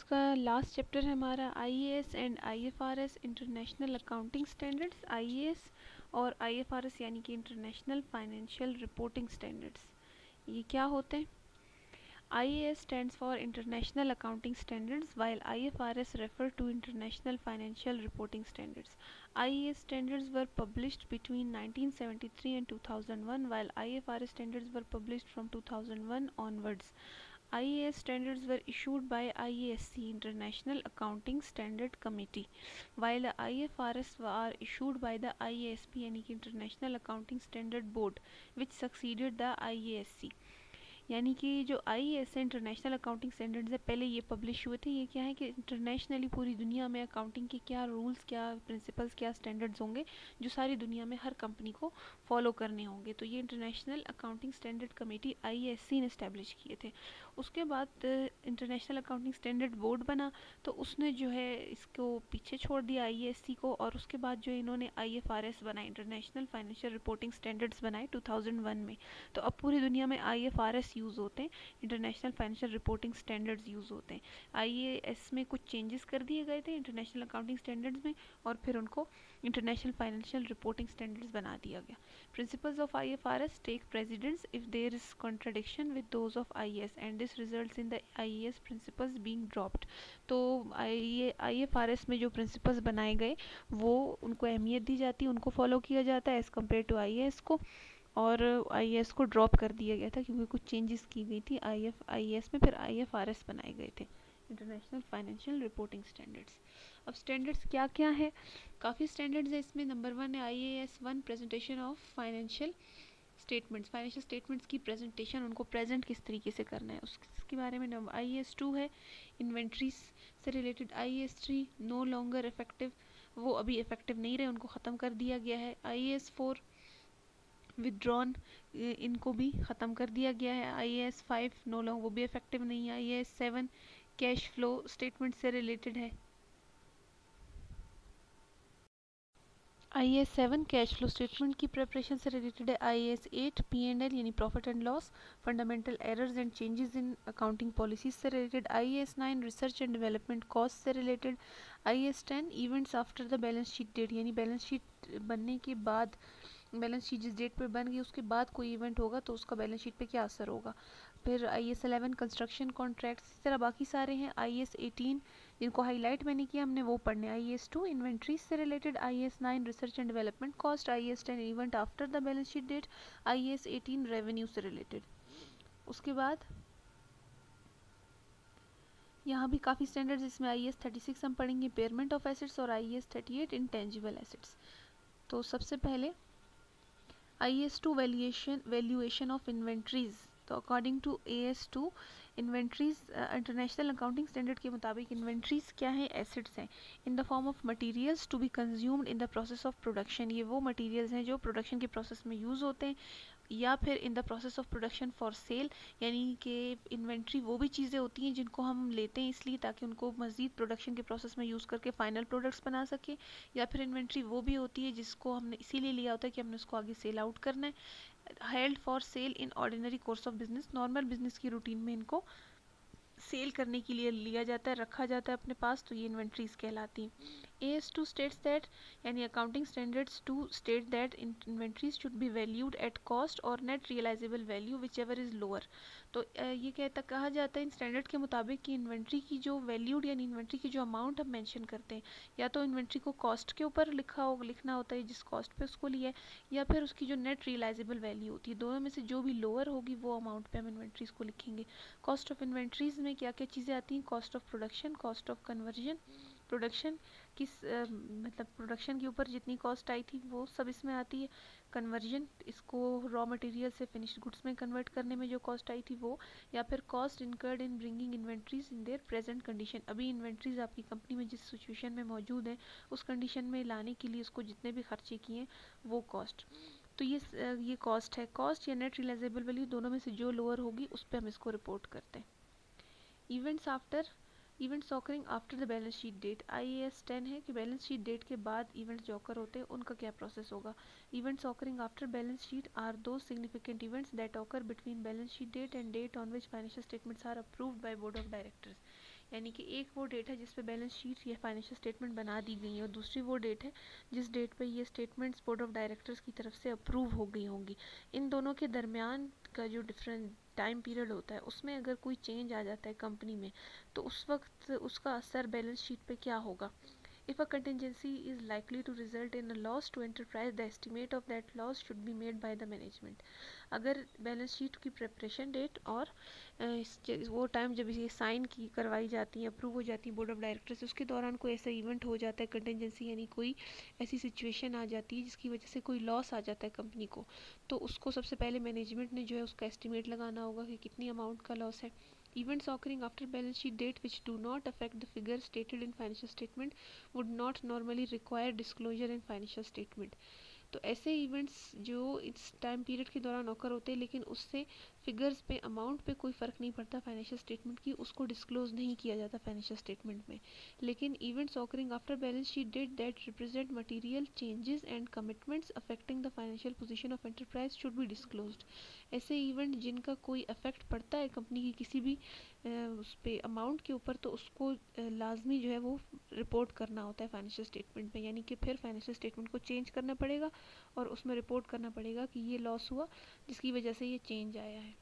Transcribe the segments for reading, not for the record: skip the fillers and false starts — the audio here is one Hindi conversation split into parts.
उसका लास्ट चैप्टर है हमारा IAS and IFRS international accounting standards. IAS और आईएफआरएस यानी कि इंटरनेशनल फाइनेंशियल रिपोर्टिंग स्टैंडर्ड्स, ये क्या होते हैं? IAS stands for International Accounting Standards, while IFRS refer to International Financial Reporting Standards. IAS standards were published between 1973 and 2001, while IFRS standards were published from 2001 onwards. IAS standards were issued by IASC International Accounting Standard Committee, while IFRS are issued by the IASB यानी कि International Accounting Standard Board, which succeeded the IASC. यानी कि जो IAS इंटरनेशनल अकाउंटिंग स्टैंडर्ड्स है, पहले ये पब्लिश हुए थे। ये क्या है कि इंटरनेशनली पूरी दुनिया में अकाउंटिंग के क्या रूल्स, क्या प्रिंसिपल्स, क्या स्टैंडर्ड्स होंगे जो सारी दुनिया में हर कंपनी को फॉलो करने होंगे। तो ये international accounting standard committee IASC ने इस्टेब्लिश किए थे। उसके बाद इंटरनेशनल अकाउंटिंग स्टैंडर्ड बोर्ड बना, तो उसने जो है इसको पीछे छोड़ दिया IASC को, और उसके बाद जो इन्होंने IFRS बनाए, इंटरनेशनल फाइनेंशियल रिपोर्टिंग स्टैंडर्ड्स बनाए 2001 में। तो अब पूरी दुनिया में IFRS यूज़ होते हैं, international financial reporting standards use होते हैं। IAS में कुछ चेंजेस कर दिए गए थे इंटरनेशनल अकाउंटिंग स्टैंडर्ड्स में, और फिर उनको इंटरनेशनल फाइनेंशियल रिपोर्टिंग स्टैंडर्ड्स बना दिया गया। Principles of IFRS take precedence if there is contradiction with those of IAS and this results in the IAS principles being dropped. तो IFRS में जो प्रिंसिपल्स बनाए गए वो उनको अहमियत दी जाती है, उनको फॉलो किया जाता है एज़ कम्पेयर टू IAS को, और IAS को ड्रॉप कर दिया गया था क्योंकि कुछ चेंजेस की गई थी IAS में। फिर IFRS बनाए गए थे, इंटरनेशनल फाइनेंशियल रिपोर्टिंग स्टैंडर्ड्स। अब स्टैंडर्ड्स क्या क्या है? काफ़ी स्टैंडर्ड्स है इसमें। नंबर 1 है IAS 1 presentation of financial statements. Financial statements की प्रेजेंटेशन, उनको प्रेजेंट किस तरीके से करना है उसके बारे में। IAS 2 है इन्वेंट्रीज से related. IAS 3 no longer effective, वो अभी इफेक्टिव नहीं रहे, उनको ख़त्म कर दिया गया है। IAS 4 विदड्रॉन, इनको भी ख़त्म कर दिया गया है। IAS 5 नो लॉन्ग, वो भी इफेक्टिव नहीं है। IAS 7 कैश फ्लो स्टेटमेंट से रिलेटेड है। IAS 7 कैश फ्लो स्टेटमेंट की प्रिपरेशन से रिलेटेड है। IAS 8 P&L यानी profit and loss, fundamental errors and changes in accounting policies से related. IAS 9 research and development cost से related. IAS 10 events after the balance sheet date, यानी बैलेंस शीट बनने के बाद, बैलेंस शीट जिस डेट पे बन गई उसके बाद कोई इवेंट होगा तो उसका बैलेंस शीट पे क्या असर होगा। फिर IAS 11 कंस्ट्रक्शन कॉन्ट्रैक्ट्स, इस तरह बाकी सारे हैं। IAS 18 जिनको हाईलाइट मैंने किया हमने वो पढ़ने। IAS 2 इन्वेंट्रीज से related. IAS 9 research and development cost. IAS 10 event after the balance sheet date. IAS 18 revenue से रिलेटेड। उसके बाद यहाँ भी काफ़ी स्टैंडर्ड्स, इसमें IAS 36 हम पढ़ेंगे पेयरमेंट ऑफ एसेट्स, और IAS 38 इंटेंजिबल एसेट्स। तो सबसे पहले IAS 2 वैल्यूएशन ऑफ इन्वेंट्रीज। तो according to AS 2 inventories, international accounting standard के मुताबिक इन्वेंट्रीज क्या है? एसेट्स हैं in the form of materials to be consumed in the process of production. ये वो मटेरियल्स हैं जो प्रोडक्शन के प्रोसेस में यूज़ होते हैं, या फिर इन the process of production for sale, यानी कि इन्वेंट्री वो भी चीज़ें होती हैं जिनको हम लेते हैं इसलिए ताकि उनको मज़ीद प्रोडक्शन के प्रोसेस में यूज़ करके फ़ाइनल प्रोडक्ट्स बना सके, या फिर इन्वेंट्री वो भी होती है जिसको हमने इसीलिए लिया होता है कि हमने उसको आगे सेल आउट करना है। Held for sale in ordinary course of business, normal business की रूटीन में इनको सेल करने के लिए लिया जाता है, रखा जाता है अपने पास, तो ये इन्वेंट्रीज कहलाती हैं। AS 2 स्टेट्स दैट, यानी accounting standards 2 state that inventories should be valued at cost और net realisable value whichever is lower. तो ये कहा जाता है इन स्टैंडर्ड के मुताबिक कि इन्वेंट्री की जो वैल्यूड यानी इन्वेंट्री की जो अमाउंट हम मेंशन करते हैं, या तो इन्वेंट्री को कॉस्ट के ऊपर लिखना होता है जिस कॉस्ट पे उसको लिया है, या फिर उसकी जो नेट रियलाइजेबल वैल्यू होती है, दोनों में से जो भी लोअर होगी वो अमाउंट पे हम इन्वेंट्रीज को लिखेंगे। कॉस्ट ऑफ इन्वेंट्रीज में क्या क्या चीज़ें आती हैं? Cost of production, cost of conversion, production मतलब प्रोडक्शन के ऊपर जितनी कॉस्ट आई थी वो सब इसमें आती है। कन्वर्जन, इसको रॉ मटेरियल से फिनिश्ड गुड्स में कन्वर्ट करने में जो कॉस्ट आई थी वो, या फिर cost incurred in bringing inventories in their present condition. अभी इन्वेंट्रीज आपकी कंपनी में जिस सिचुएशन में मौजूद है उस कंडीशन में लाने के लिए उसको जितने भी खर्चे किए वो कॉस्ट। तो ये कॉस्ट है। कॉस्ट या नेट रियलाइजेबल वैल्यू दोनों में से जो लोअर होगी उस पर हम इसको रिपोर्ट करते हैं। Events occurring after the balance sheet date. IAS 10 है कि बैलेंस शीट डेट के बाद इवेंट्स जो ऑकर होते हैं उनका क्या प्रोसेस होगा। Events occurring after balance sheet are दो significant events that occur between balance sheet date and date on which financial statements are approved by board of directors. यानी कि एक वो डेट है जिस पे बैलेंस शीट या फाइनेंशियल स्टेटमेंट बना दी गई है, और दूसरी वो डेट है जिस डेट पे ये स्टेटमेंट्स बोर्ड ऑफ डायरेक्टर्स की तरफ से अप्रूव हो गई होंगी। इन दोनों के दरमियान का जो डिफरेंट टाइम पीरियड होता है उसमें अगर कोई चेंज आ जाता है कंपनी में, तो उस वक्त उसका असर बैलेंस शीट पे क्या होगा। If a contingency is likely to result in a loss to enterprise, the estimate of that loss should be made by the management. अगर बैलेंस शीट की प्रिपरेशन डेट और वो टाइम जब ये साइन की करवाई जाती है, अप्रूव हो जाती है बोर्ड ऑफ डायरेक्टर से, उसके दौरान कोई ऐसा इवेंट हो जाता है कंटिजेंसी, यानी कोई ऐसी सिचुएशन आ जाती है जिसकी वजह से कोई लॉस आ जाता है कंपनी को, तो उसको सबसे पहले मैनेजमेंट ने जो है उसका एस्टिमेट लगाना होगा कि कितनी अमाउंट का लॉस है। Events occurring after balance sheet date which do not affect the figures stated in financial statement would not normally require disclosure in financial statement. तो ऐसे इवेंट्स जो इस टाइम पीरियड के दौरान ऑकर होते हैं लेकिन उससे फिगर्स पे, अमाउंट पे कोई फ़र्क नहीं पड़ता फाइनेंशियल स्टेटमेंट की, उसको डिस्क्लोज नहीं किया जाता फाइनेंशियल स्टेटमेंट में। लेकिन events occurring after balance sheet date that represent material changes and commitments affecting the financial position of enterprise should be disclosed. ऐसे इवेंट जिनका कोई अफेक्ट पड़ता है कंपनी की किसी भी उस पे अमाउंट के ऊपर, तो उसको लाजमी जो है वो रिपोर्ट करना होता है फाइनेंशियल स्टेटमेंट में, यानी कि फिर फाइनेंशियल स्टेटमेंट को चेंज करना पड़ेगा और उसमें रिपोर्ट करना पड़ेगा कि ये लॉस हुआ जिसकी वजह से ये चेंज आया है।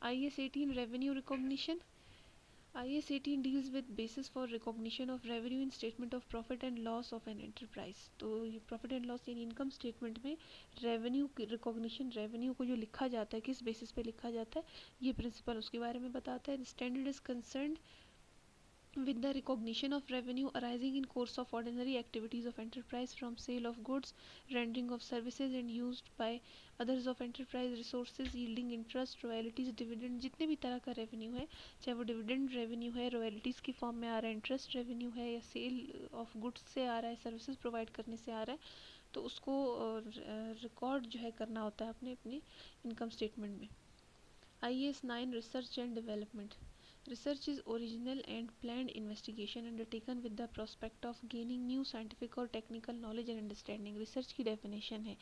IAS 18 revenue recognition. IAS 18 deals with basis for recognition of revenue in statement of profit and loss of an enterprise। तो ये प्रॉफिट एंड लॉस यानी इनकम स्टेटमेंट में रेवेन्यू रिकॉग्निशन, रेवेन्यू को जो लिखा जाता है किस बेसिस पे लिखा जाता है, ये प्रिंसिपल उसके बारे में बताता है। Standard is concerned with the recognition of revenue arising in course of ordinary activities of enterprise from sale of goods, rendering of services and used by others of enterprise resources yielding interest, royalties, dividend, जितने भी तरह का रेवेन्यू है, चाहे वो डिविडेंड रेवेन्यू है, रॉयल्टीज़ की फॉर्म में आ रहा है, इंटरेस्ट रेवेन्यू है, या सेल ऑफ गुड्स से आ रहा है, सर्विसेज प्रोवाइड करने से आ रहा है, तो उसको रिकॉर्ड जो है करना होता है अपने अपने इनकम स्टेटमेंट में। IAS 9 Research and Development. Research is original and planned investigation undertaken with the prospect of gaining new scientific or technical knowledge and understanding. Research की डेफिनेशन है,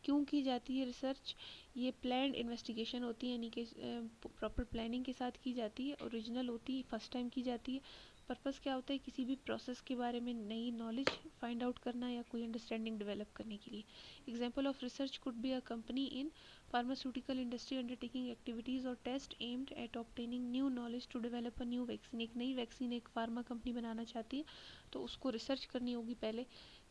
क्यों की जाती है रिसर्च, ये प्लान्ड इन्वेस्टिगेशन होती है, यानी कि प्रॉपर प्लानिंग के साथ की जाती है, ओरिजिनल होती है, फर्स्ट टाइम की जाती है। पर्पस क्या होता है, किसी भी प्रोसेस के बारे में नई नॉलेज फाइंड आउट करना या कोई अंडरस्टैंडिंग डेवलप करने के लिए। Example of research could be a company in pharmaceutical industry undertaking activities or test aimed at obtaining new knowledge to develop a new vaccine। एक नई वैक्सीन एक फार्मा कंपनी बनाना चाहती है, तो उसको रिसर्च करनी होगी पहले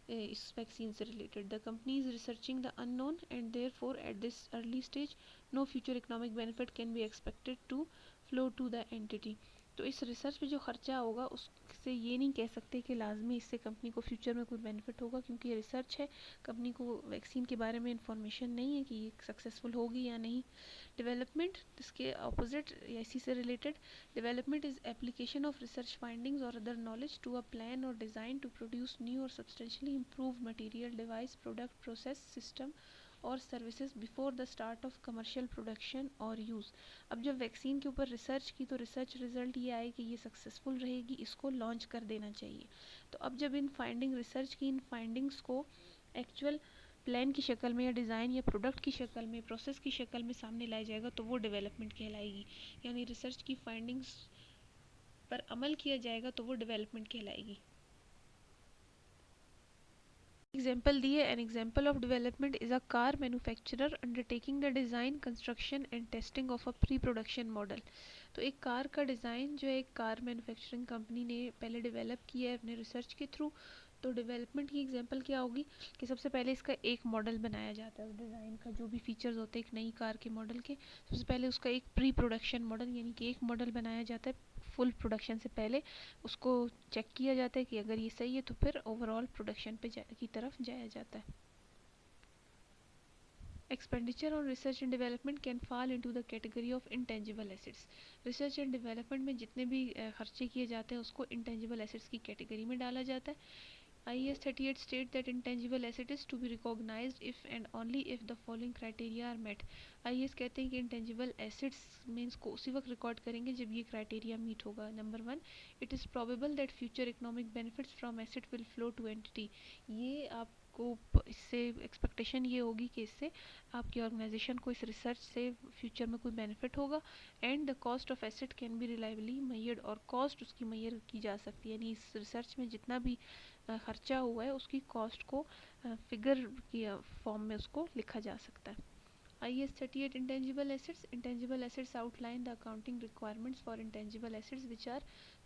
इस वैक्सीन से related. The company is researching the unknown and therefore at this early stage no future economic benefit can be expected to flow to the entity. तो इस रिसर्च पे जो खर्चा होगा उससे ये नहीं कह सकते कि लाजमी इससे कंपनी को फ्यूचर में कोई बेनिफिट होगा, क्योंकि ये रिसर्च है, कंपनी को वैक्सीन के बारे में इंफॉर्मेशन नहीं है कि ये सक्सेसफुल होगी या नहीं। डेवलपमेंट, इसके अपोजिट या इसी से related, development is application of research findings और other knowledge to a plan और डिज़ाइन टू प्रोड्यूस न्यू और substantially improve material, device, product, process, system और services before the start of commercial production और यूज़। अब जब वैक्सीन के ऊपर रिसर्च की तो रिसर्च रिजल्ट ये आए कि ये सक्सेसफुल रहेगी, इसको लॉन्च कर देना चाहिए। तो अब जब इन फाइंडिंग, रिसर्च की इन फाइंडिंग्स को एक्चुअल प्लान की शक्ल में या डिज़ाइन या प्रोडक्ट की शक्ल में, प्रोसेस की शक्ल में सामने लाया जाएगा, तो वो डेवलपमेंट कहलाएगी। यानी रिसर्च की फाइंडिंग्स पर अमल किया जाएगा तो वो डेवलपमेंट कहलाएगी। एग्जाम्पल दिए, an example of development is a car manufacturer undertaking the design, construction and testing of a pre production model. तो एक कार का डिज़ाइन जो है एक कार मैन्युफैक्चरिंग कंपनी ने पहले डेवलप किया है अपने रिसर्च के थ्रू। तो डेवलपमेंट की एग्जांपल क्या होगी कि सबसे पहले इसका एक मॉडल बनाया जाता है, उस डिज़ाइन का जो भी फीचर्स होते हैं एक नई कार के मॉडल के, सबसे पहले उसका एक प्री प्रोडक्शन मॉडल, यानी कि एक मॉडल बनाया जाता है फुल प्रोडक्शन से पहले, उसको चेक किया जाता है कि अगर ये सही है तो फिर ओवरऑल प्रोडक्शन पे की तरफ जाया जाता है। Expenditure on research and development can fall into the category of intangible assets। Research and development में जितने भी खर्चे किए जाते हैं उसको इंटेंजिबल एसेट्स की कैटेगरी में डाला जाता है। IAS 38 state that intangible asset is to be recognized if and only if the following criteria are met। IAS कहते हैं कि intangible assets मीन्स को उसी वक्त रिकॉर्ड करेंगे जब ये क्राइटेरिया मीट होगा। Number 1, it is probable that future economic benefits from asset will flow to entity. ये आप आपको इससे एक्सपेक्टेशन ये होगी कि इससे आपकी ऑर्गेनाइजेशन को इस रिसर्च से फ्यूचर में कोई बेनिफिट होगा। And the cost of asset can be reliably measured, और कॉस्ट उसकी मेजर की जा सकती है, यानी इस रिसर्च में जितना भी खर्चा हुआ है उसकी कॉस्ट को फिगर की फॉर्म में उसको लिखा जा सकता है। IAS 38 Intangible Assets. Intangible assets outline the accounting requirements for intangible assets which are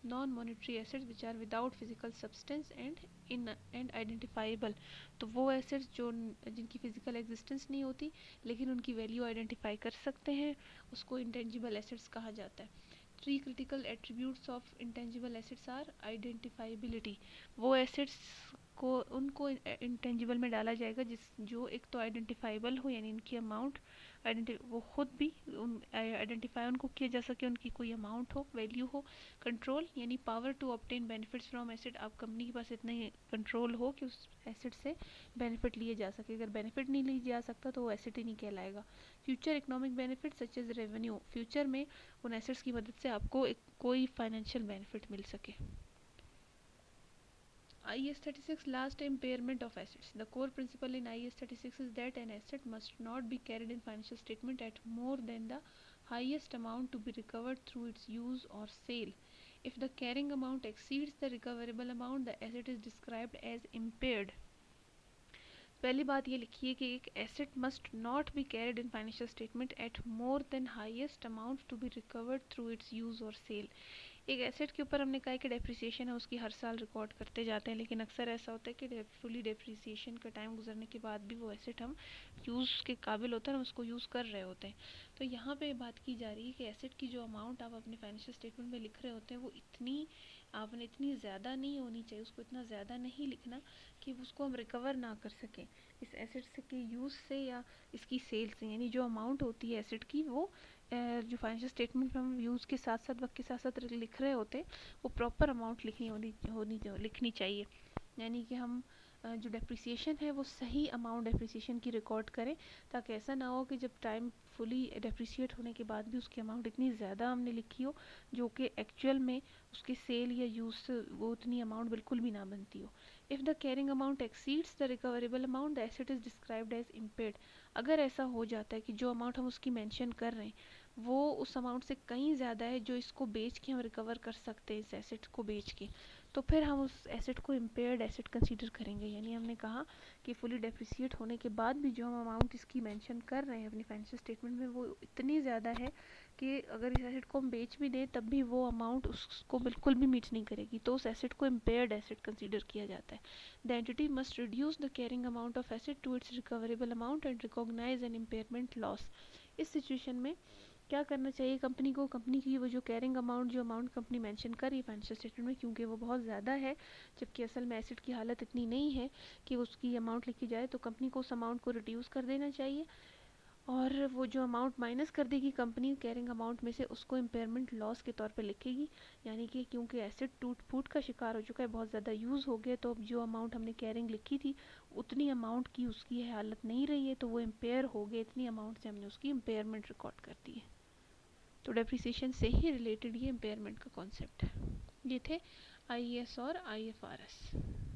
non-monetary assets which are without physical substance and identifiable. तो वो assets जो जिनकी physical existence नहीं होती लेकिन उनकी value identify कर सकते हैं, उसको intangible assets कहा जाता है। Three critical attributes of intangible assets are identifiability. वो assets को उनको इंटेंजिबल में डाला जाएगा जो एक तो आइडेंटिफाइबल हो, यानी इनकी अमाउंट वो खुद भी आइडेंटिफाई उनको किया जा सके, उनकी कोई अमाउंट हो, वैल्यू हो। कंट्रोल यानी power to obtain benefits from asset, आप कंपनी के पास इतना ही कंट्रोल हो कि उस एसेट से बेनिफिट लिए जा सके, अगर बेनिफिट नहीं लिया जा सकता तो वो एसेट ही नहीं कहलाएगा। Future economic benefit such as revenue, future में उन एसेट्स की मदद से आपको कोई फाइनेंशियल बेनिफिट मिल सके। IAS 36 Last impairment of assets. The core principle in IAS 36 is that an asset must not be carried in financial statement at more than the highest amount to be recovered through its use or sale. If the carrying amount exceeds the recoverable amount, the asset is described as impaired. पहली बात ये लिखिए कि एक asset must not be carried in financial statement at more than highest amount to be recovered through its use और सेल। एक एसेट के ऊपर हमने कहा कि डेप्रिसिएशन है उसकी हर साल रिकॉर्ड करते जाते हैं, लेकिन अक्सर ऐसा होता है कि फुली डेप्रिसिएशन का टाइम गुजरने के बाद भी वो एसेट हम यूज़ के काबिल होता है, हम उसको यूज़ कर रहे होते हैं। तो यहाँ पे बात की जा रही है कि एसेट की जो अमाउंट आप अपने फाइनेंशियल स्टेटमेंट में लिख रहे होते हैं वो आपने इतनी ज़्यादा नहीं होनी चाहिए, उसको इतना ज़्यादा नहीं लिखना कि उसको हम रिकवर ना कर सकें इस एसेट से के यूज़ से या इसकी सेल से। यानी जो अमाउंट होती है एसेट की वो जो फाइनेंशियल स्टेटमेंट में हम यूज़ के साथ साथ वक्त के साथ साथ लिख रहे होते हैं वो प्रॉपर अमाउंट लिखनी चाहिए। यानी कि हम जो डेप्रिसिएशन है वो सही अमाउंट डेप्रिसिएशन की रिकॉर्ड करें, ताकि ऐसा ना हो कि जब टाइम फुली डेप्रिसिएट होने के बाद भी उसकी अमाउंट इतनी ज़्यादा हमने लिखी हो जो कि एक्चुअल में उसके सेल या यूज़ से वो उतनी अमाउंट बिल्कुल भी ना बनती हो। If the carrying amount exceeds the recoverable amount the asset is described as impaired. अगर ऐसा हो जाता है कि जो अमाउंट हम उसकी मेंशन कर रहे हैं वो उस अमाउंट से कहीं ज़्यादा है जो इसको बेच के हम रिकवर कर सकते हैं, इस एसेट को बेच के, तो फिर हम उस एसेट को इम्पेयर्ड एसेट कंसीडर करेंगे। यानी हमने कहा कि फुली डेप्रिसिएट होने के बाद भी जो हम अमाउंट इसकी मेंशन कर रहे हैं अपनी फाइनेंशियल स्टेटमेंट में वो इतनी ज़्यादा है कि अगर इस एसेट को हम बेच भी दें तब भी वो अमाउंट उसको बिल्कुल भी मीट नहीं करेगी, तो उस एसेट को इम्पेयर्ड एसेट कंसीडर किया जाता है। The entity must reduce the carrying amount of asset to its recoverable amount and recognise an impairment loss. इस सिचुएशन में क्या करना चाहिए कंपनी को, कंपनी की वो जो कैरिंग अमाउंट जो अमाउंट कंपनी मेंशन कर रही है फाइनेंशियल स्टेटमेंट में, क्योंकि वो बहुत ज़्यादा है जबकि असल में एसेट की हालत इतनी नहीं है कि उसकी अमाउंट लिखी जाए, तो कंपनी को उस अमाउंट को रिड्यूस कर देना चाहिए और वो जो अमाउंट माइनस कर देगी कंपनी कैरिंग अमाउंट में से उसको इम्पेयरमेंट लॉस के तौर पे लिखेगी। यानी कि क्योंकि एसेट टूट फूट का शिकार हो चुका है, बहुत ज़्यादा यूज़ हो गया, तो अब जो अमाउंट हमने कैरिंग लिखी थी उतनी अमाउंट की उसकी हालत नहीं रही है, तो वो इम्पेयर हो गए, इतनी अमाउंट से हमने उसकी इम्पेयरमेंट रिकॉर्ड कर दी है। तो डेप्रिसिएशन से ही रिलेटेड ये इम्पेयरमेंट का कॉन्सेप्ट है। ये थे IAS और IFRS।